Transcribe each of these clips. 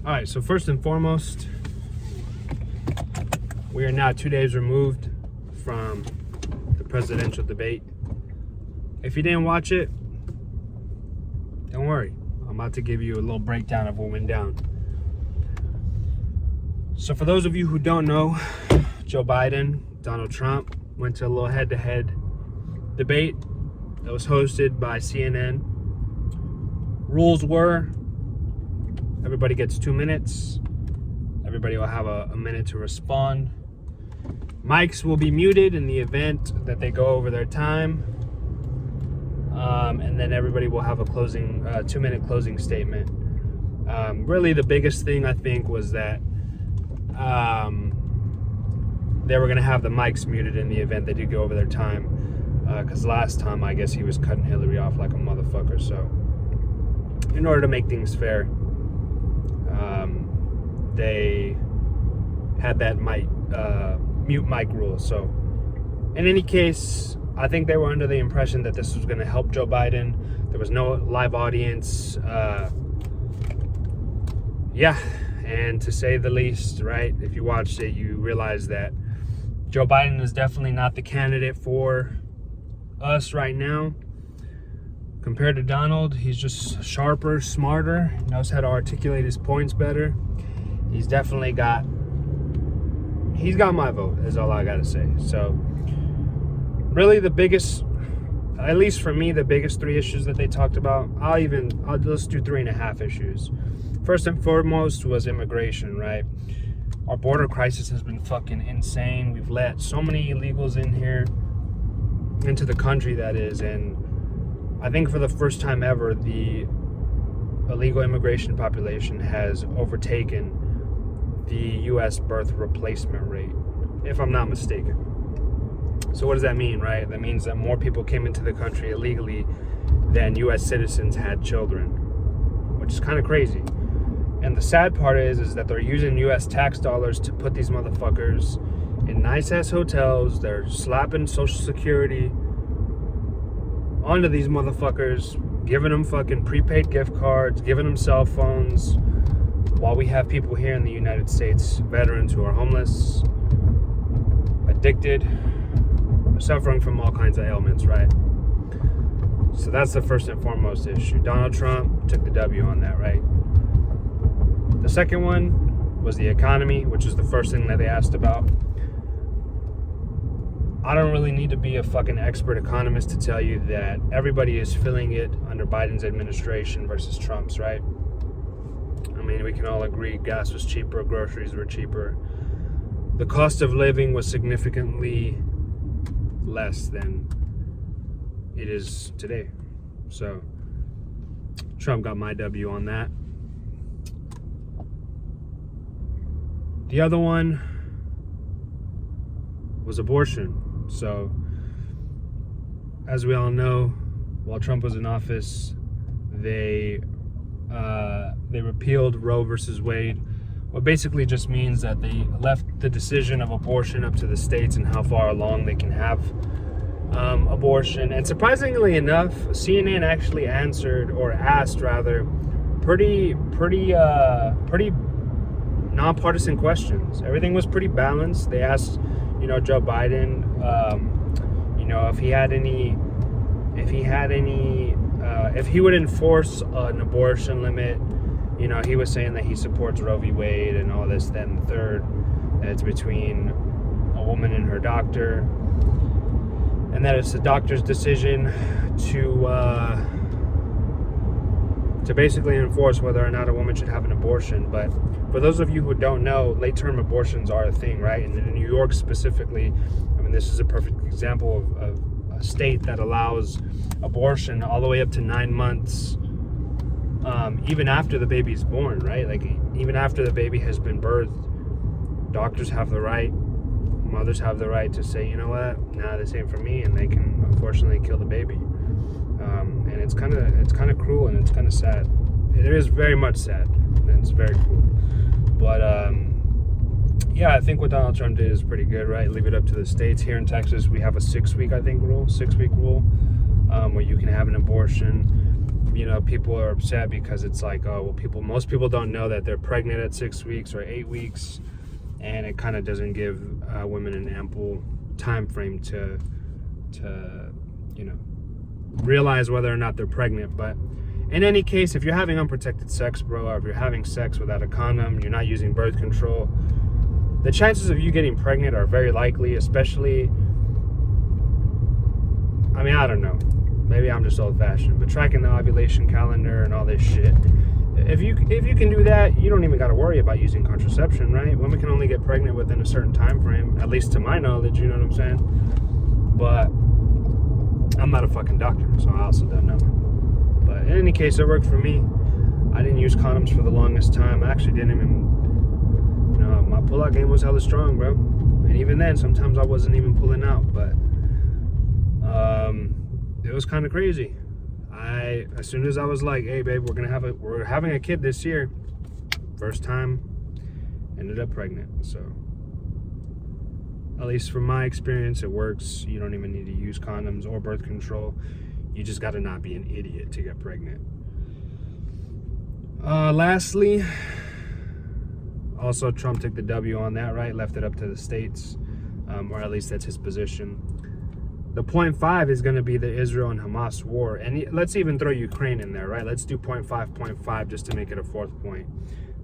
All right, so first and foremost, we are now 2 days removed from the presidential debate. If you didn't watch it, don't worry. I'm about to give you a little breakdown of what went down. So for those of you who don't know, Joe Biden, Donald Trump went to a little head-to-head debate that was hosted by CNN. Rules were, everybody gets 2 minutes. Everybody will have a minute to respond. Mics will be muted in the event that they go over their time. And then everybody will have a 2-minute closing statement. Really the biggest thing I think was that they were going to have the mics muted in the event they did go over their time. Because last time, I guess he was cutting Hillary off like a motherfucker. So in order to make things fair, they had that mute mic rule. So in any case, I think they were under the impression that this was going to help Joe Biden. There was no live audience. And to say the least, right? If you watched it, you realize that Joe Biden is definitely not the candidate for us right now. Compared to Donald, he's just sharper, smarter, knows how to articulate his points better. He's got my vote, is all I gotta say. So really the biggest, at least for me, the biggest 3 issues that they talked about, let's do 3.5 issues. First and foremost was immigration, right? Our border crisis has been fucking insane. We've let so many illegals in here, into the country that is, and I think for the first time ever, the illegal immigration population has overtaken the U.S. birth replacement rate, if I'm not mistaken. So what does that mean, right? That means that more people came into the country illegally than U.S. citizens had children, which is kind of crazy. And the sad part is that they're using U.S. tax dollars to put these motherfuckers in nice-ass hotels. They're slapping Social Security onto these motherfuckers, giving them fucking prepaid gift cards, giving them cell phones, while we have people here in the United States, veterans who are homeless, addicted, suffering from all kinds of ailments, right? So that's the first and foremost issue. Donald Trump took the W on that, right? The second one was the economy, which is the first thing that they asked about. I don't really need to be a fucking expert economist to tell you that everybody is feeling it under Biden's administration versus Trump's, right? I mean, we can all agree gas was cheaper, groceries were cheaper. The cost of living was significantly less than it is today. So Trump got my W on that. The other one was abortion. So, as we all know, while Trump was in office, they repealed Roe versus Wade, what basically just means that they left the decision of abortion up to the states and how far along they can have abortion. And surprisingly enough, CNN actually asked pretty nonpartisan questions. Everything was pretty balanced. They asked, Joe Biden, if he would enforce an abortion limit. He was saying that he supports Roe v. Wade and all this, that, and the third. That it's between a woman and her doctor, and that it's the doctor's decision to basically enforce whether or not a woman should have an abortion. But for those of you who don't know, late-term abortions are a thing, right? And in New York specifically, I mean, this is a perfect example of a state that allows abortion all the way up to 9 months, even after the baby's born, right? Like, even after the baby has been birthed, doctors have the right, mothers have the right to say, you know what, nah, this ain't for me, and they can unfortunately kill the baby. And it's kind of cruel, and it's kind of sad. It is very much sad, and it's very cruel. But I think what Donald Trump did is pretty good, right? Leave it up to the states. Here in Texas, we have a 6-week rule, where you can have an abortion you know, people are upset because it's like, oh, well, most people don't know that they're pregnant at 6 weeks or 8 weeks, and it kind of doesn't give women an ample time frame to you know, realize whether or not they're pregnant. But in any case, if you're having unprotected sex, bro, or if you're having sex without a condom, you're not using birth control, the chances of you getting pregnant are very likely, especially, I mean, I don't know, maybe I'm just old-fashioned, but tracking the ovulation calendar and all this shit, if you can do that, you don't even got to worry about using contraception, right? Women can only get pregnant within a certain time frame, at least to my knowledge, you know what I'm saying? But I'm not a fucking doctor, so I also don't know. But in any case, it worked for me. I didn't use condoms for the longest time. I actually didn't even, you know, my pull-out game was hella strong, bro. And even then, sometimes I wasn't even pulling out, but it was kind of crazy. As soon as I was like, hey babe, we're having a kid this year, first time, ended up pregnant. So at least from my experience, it works. You don't even need to use condoms or birth control. You just got to not be an idiot to get pregnant. Lastly, also Trump took the W on that, right? Left it up to the states, or at least that's his position. The 0.5 is going to be the Israel and Hamas war. And let's even throw Ukraine in there, right? Let's do 0.5 just to make it a fourth point.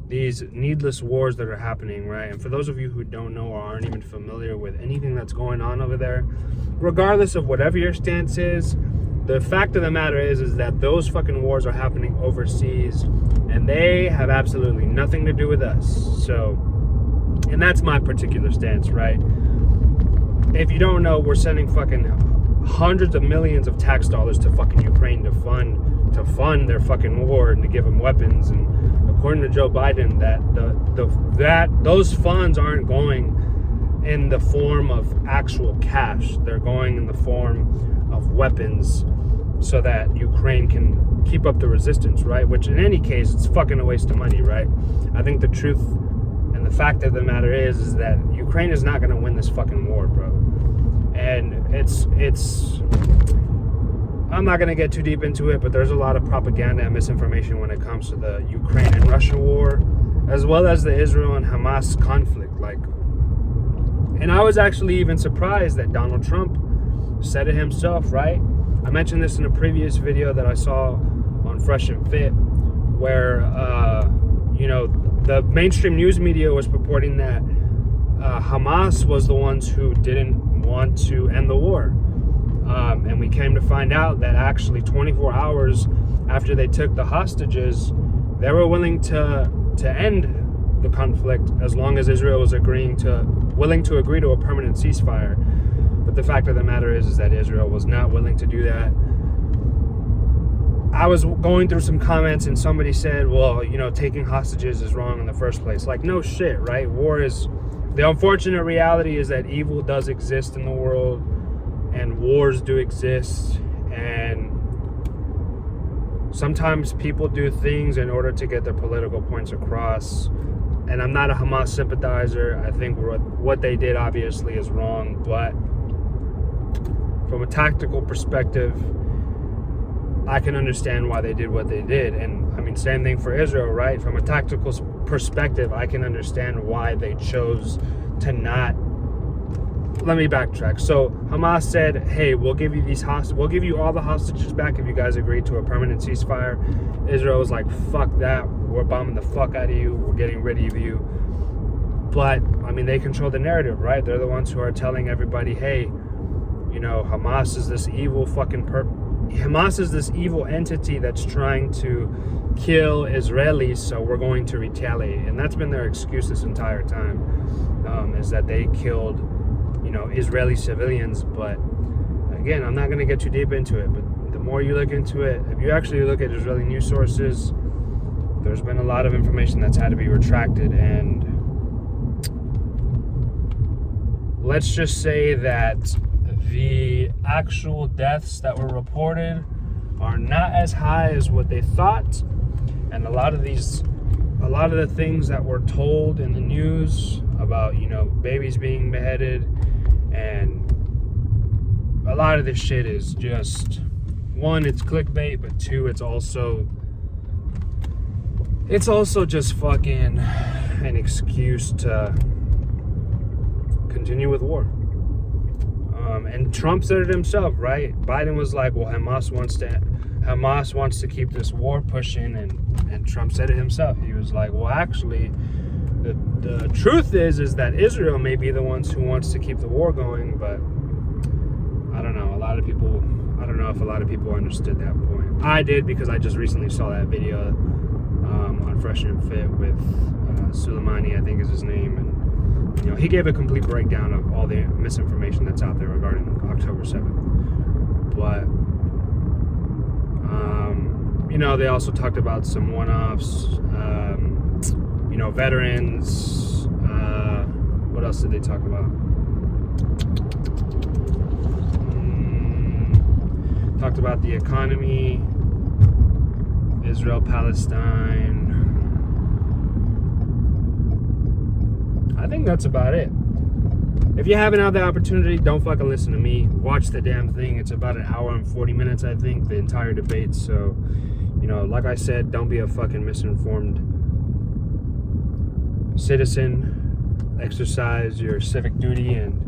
These needless wars that are happening, right? And for those of you who don't know or aren't even familiar with anything that's going on over there, regardless of whatever your stance is, the fact of the matter is that those fucking wars are happening overseas and they have absolutely nothing to do with us. So, and that's my particular stance, right? If you don't know, we're sending fucking hundreds of millions of tax dollars to fucking Ukraine to fund their fucking war and to give them weapons. And according to Joe Biden, that those funds aren't going in the form of actual cash. They're going in the form of weapons so that Ukraine can keep up the resistance, right? Which in any case, it's fucking a waste of money, right? I think the truth and the fact of the matter is that Ukraine is not going to win this fucking war, bro. And it's I'm not going to get too deep into it, but there's a lot of propaganda and misinformation when it comes to the Ukraine and Russia war, as well as the Israel and Hamas conflict. And I was actually even surprised that Donald Trump said it himself, right? I mentioned this in a previous video that I saw on Fresh and Fit, where, you know, the mainstream news media was purporting that Hamas was the ones who didn't want to end the war. And we came to find out that actually 24 hours after they took the hostages, they were willing to end the conflict as long as Israel was willing to agree to a permanent ceasefire. But the fact of the matter is that Israel was not willing to do that. I was going through some comments and somebody said, well, you know, taking hostages is wrong in the first place. Like, no shit, right? The unfortunate reality is that evil does exist in the world and wars do exist, and sometimes people do things in order to get their political points across. And I'm not a Hamas sympathizer. I think what they did obviously is wrong, but from a tactical perspective, I can understand why they did what they did. And I mean, same thing for Israel, right? From a tactical perspective, I can understand why they chose to not. Let me backtrack. So Hamas said, hey, we'll give you all the hostages back if you guys agree to a permanent ceasefire. Israel was like, fuck that. We're bombing the fuck out of you. We're getting rid of you. But I mean, they control the narrative, right? They're the ones who are telling everybody, hey, you know, Hamas is this evil entity that's trying to kill Israelis, so we're going to retaliate. And that's been their excuse this entire time, is that they killed, you know, Israeli civilians. But again, I'm not going to get too deep into it, but the more you look into it, if you actually look at Israeli news sources, there's been a lot of information that's had to be retracted. And let's just say that the actual deaths that were reported are not as high as what they thought. And a lot of the things that were told in the news about, you know, babies being beheaded, and a lot of this shit is just one, it's clickbait, but two, it's also just fucking an excuse to continue with war. And Trump said it himself, right? Biden was like, well, Hamas wants to keep this war pushing, and Trump said it himself. He was like, well, actually, the truth is that Israel may be the ones who wants to keep the war going, but I don't know. I don't know if a lot of people understood that point. I did, because I just recently saw that video on Fresh and Fit with Soleimani, I think is his name, and he gave a complete breakdown of all the misinformation that's out there regarding October 7th. But they also talked about some one-offs, veterans. What else did they talk about? Talked about the economy, Israel, Palestine. I think that's about it. If you haven't had the opportunity, don't fucking listen to me. Watch the damn thing. It's about an hour and 40 minutes, I think, the entire debate. So, like I said, don't be a fucking misinformed citizen. Exercise your civic duty and,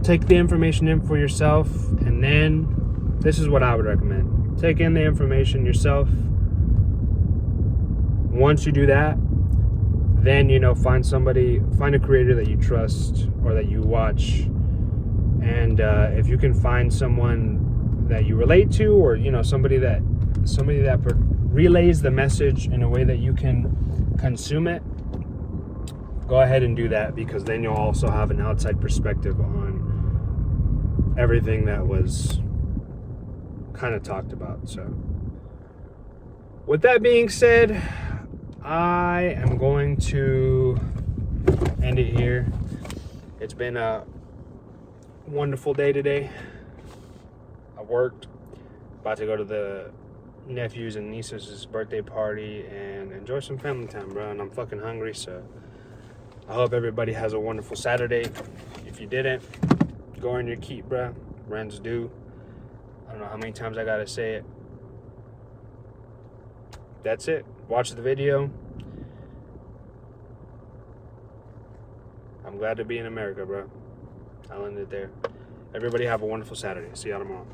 take the information in for yourself. And then, this is what I would recommend. Take in the information yourself. Once you do that, then, find a creator that you trust or that you watch. And if you can find someone that you relate to, or, somebody that relays the message in a way that you can consume it, go ahead and do that, because then you'll also have an outside perspective on everything that was kind of talked about. So with that being said, I am going to end it here. It's been a wonderful day today. I worked, about to go to the nephews and nieces' birthday party and enjoy some family time, bro. And I'm fucking hungry, so I hope everybody has a wonderful Saturday. If you didn't, go on your keep, bro. Rents due. I don't know how many times I gotta say it. That's it. Watch the video. I'm glad to be in America, bro. I'll end it there. Everybody have a wonderful Saturday. See y'all tomorrow.